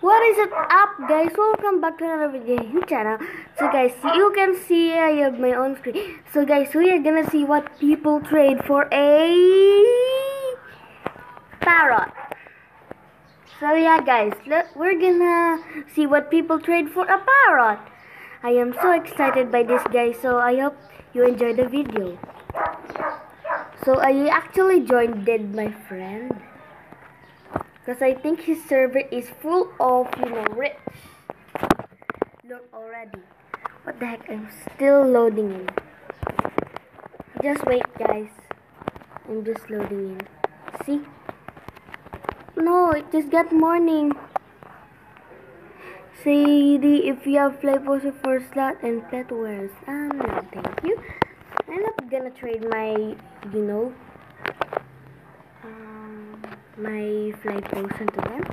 What is it up, guys? Welcome back to another video channel. So guys, you can see I have my own screen. So guys, we are gonna see what people trade for a parrot. So yeah guys, we're gonna see what people trade for a parrot. I am so excited by this, guys, so I hope you enjoy the video. So I actually joined my friend, because I think his server is full of, rich. Look already. What the heck? I'm still loading in. Just wait, guys. I'm just loading in. See? No, it just got morning. Say if you have fly poster for slot and pet wares. No, thank you. I'm not gonna trade my, my fly potion to them.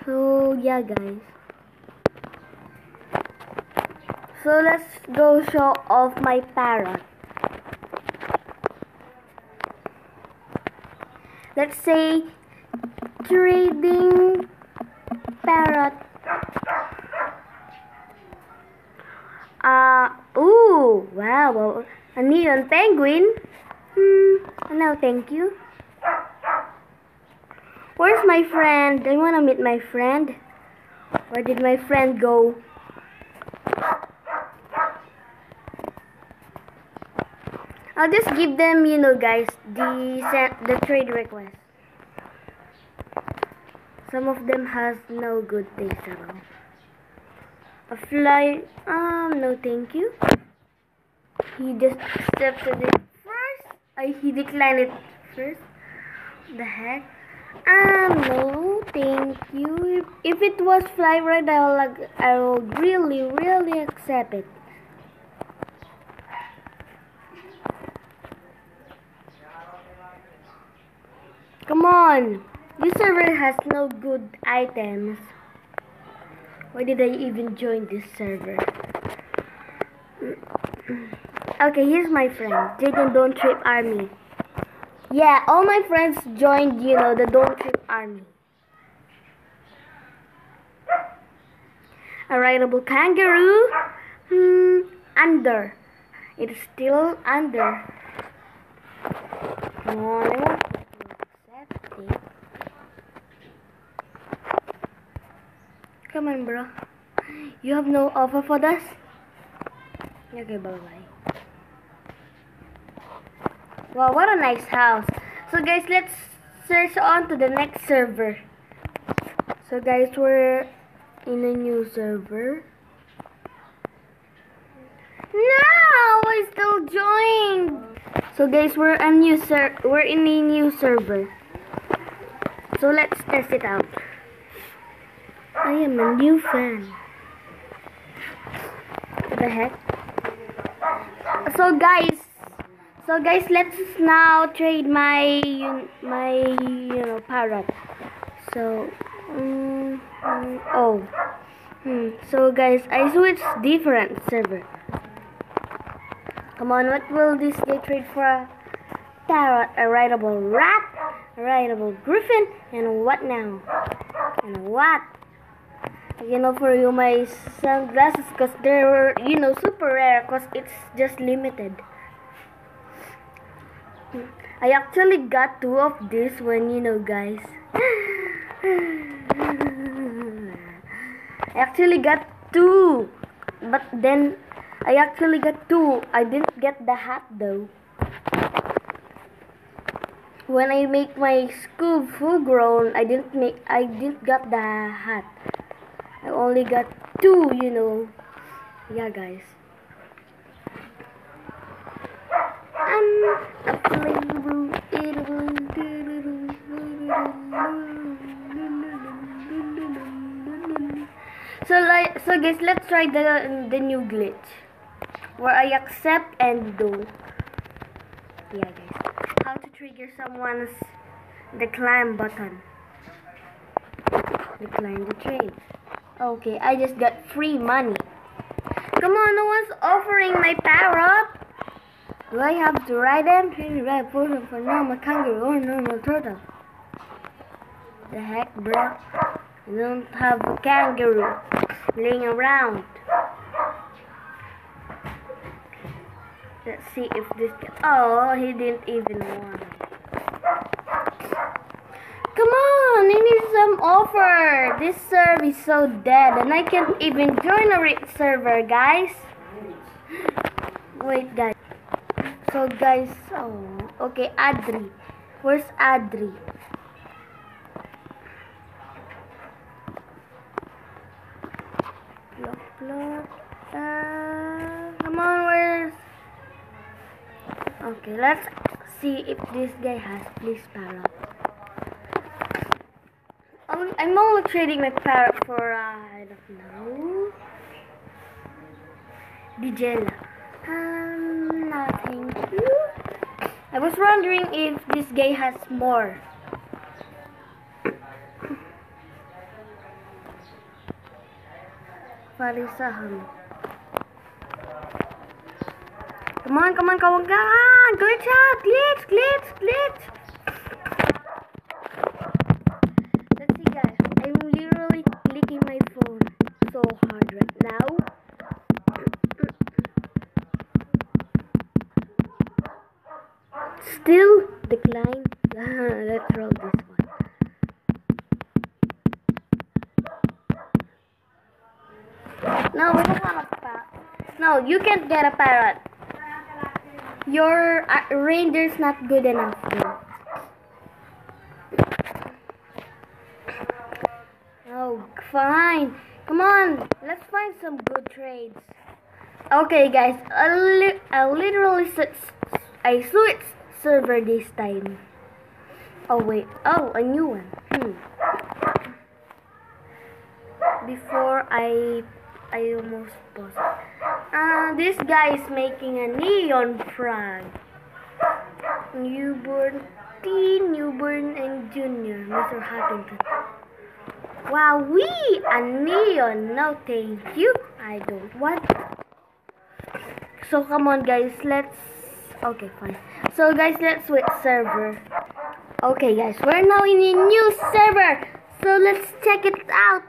So yeah guys, so let's go show off my parrot. Let's say trading parrot. Ooh, wow, a neon penguin. No thank you. Where's my friend? I wanna meet my friend. Where did my friend go? I'll just give them, guys, the trade request. Some of them has no good taste at all. A fly, no thank you. He just accepted it first. He declined it first. The heck? No, thank you. If it was fly red, I will really accept it. Come on, this server has no good items. Why did I even join this server? Okay, here's my friend, Jaden Don't Trip Army. Yeah, all my friends joined, the Don't Trip Army. A rideable kangaroo? Under. It is still under. Come on, I want to accept it. Come on, bro. You have no offer for this? Okay, bye-bye. Wow, what a nice house. So guys, let's search on to the next server. So guys, we're in a new server. No, I still joined. So guys, we're in a new server. So let's test it out. I am a new fan. What the heck? So guys, let's now trade my parrot. So so guys, I switched different server. Come on, what will this guy trade for? A parrot, a rideable rat, a rideable griffin, and what now? And what? For you, my sunglasses, because they're super rare, because it's just limited. I actually got 2 of this one, guys. I actually got 2, but then I actually got 2. I didn't get the hat though. When I make my school full grown, I didn't get the hat. I only got 2, Yeah, guys. So guys, let's try the new glitch where I accept and do. Yeah, guys. How to trigger someone's decline button. Decline the trade. Okay, I just got free money. Come on, no one's offering my parrot. Do I have to ride them? Trade ride for normal kangaroo or normal turtle? The heck, bro? I don't have a kangaroo laying around. Let's see if this guy... Oh, he didn't even want it. Come on, I need some offer. This server is so dead and I can't even join a server, guys. Wait, guys. So, guys, oh, okay, Adri. Where's Adri? Come on, where's... Okay, let's see if this guy has please parrot. I'm only trading my parrot for, I don't know, Digella. Nothing. I was wondering if this guy has more. Parisahan. Come on, kawagan! Good shot! Glitch! Let's see, guys. I'm literally clicking my phone so hard right now. Still decline. Let's roll this one. No, we don't want a parrot. No, you can't get a parrot. Your reindeer's not good enough, though. Oh, fine. Come on, let's find some good trades. Okay, guys, I literally switched server this time. Oh wait, oh, a new one. Before I almost paused. This guy is making a neon frog. Newborn, teen, newborn, and junior, Mr. Huntington. Wow, a neon. No, thank you. I don't want. So come on, guys. Let's. Okay, fine. So guys, let's switch server. Okay, guys, we're now in a new server. So let's check it out.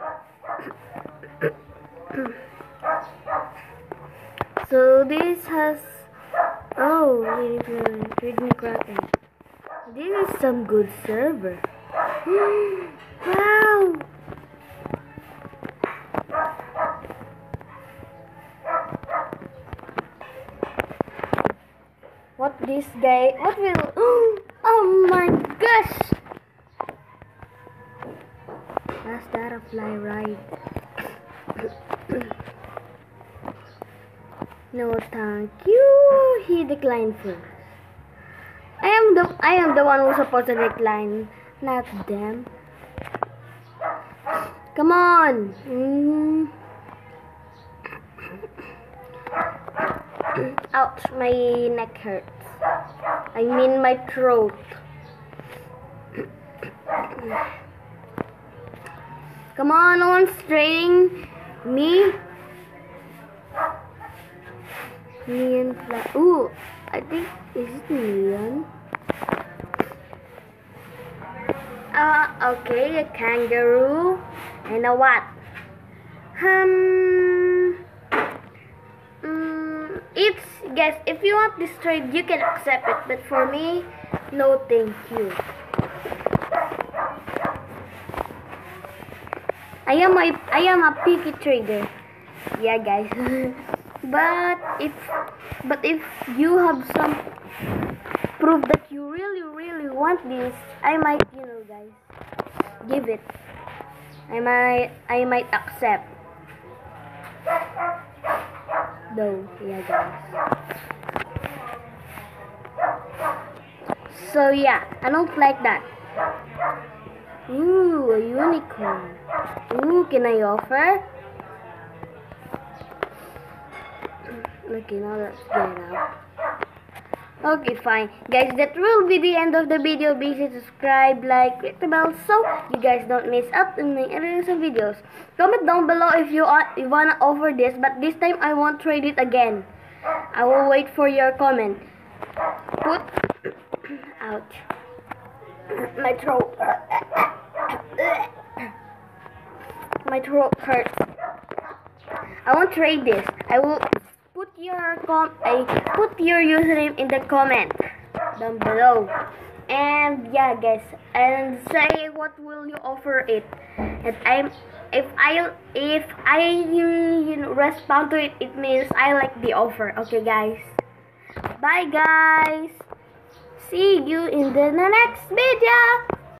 So this has, oh, trading Kraken. This is some good server. Wow. What this guy, what will, oh my gosh. That's that a fly ride. No, thank you. He declined first. I am the one who's supposed to decline, not them. Come on. Ouch, my neck hurts. I mean my throat. Come on, no one's trading me. Neon flag. Ooh, I think, is it neon? Okay, a kangaroo. And a what? It's, guys, if you want this trade, you can accept it. But for me, no thank you. I am a picky trader. Yeah, guys. But if you have some proof that you really want this, I might, guys, give it. I might accept. Though, yeah, guys. So yeah, I don't like that. Ooh, a unicorn. Ooh, can I offer? Okay, now let's get it out. Okay, fine. Guys, that will be the end of the video. Be sure to subscribe, like, click the bell so you guys don't miss out on my other videos. Comment down below if you wanna offer this, but this time I won't trade it again. I will wait for your comment. Ouch. My throat. My throat hurts. I won't trade this. I will put your username in the comment down below. And yeah, guys, and say what will you offer it. And if I respond to it, it means I like the offer. Okay, guys. Bye, guys. See you in the next video.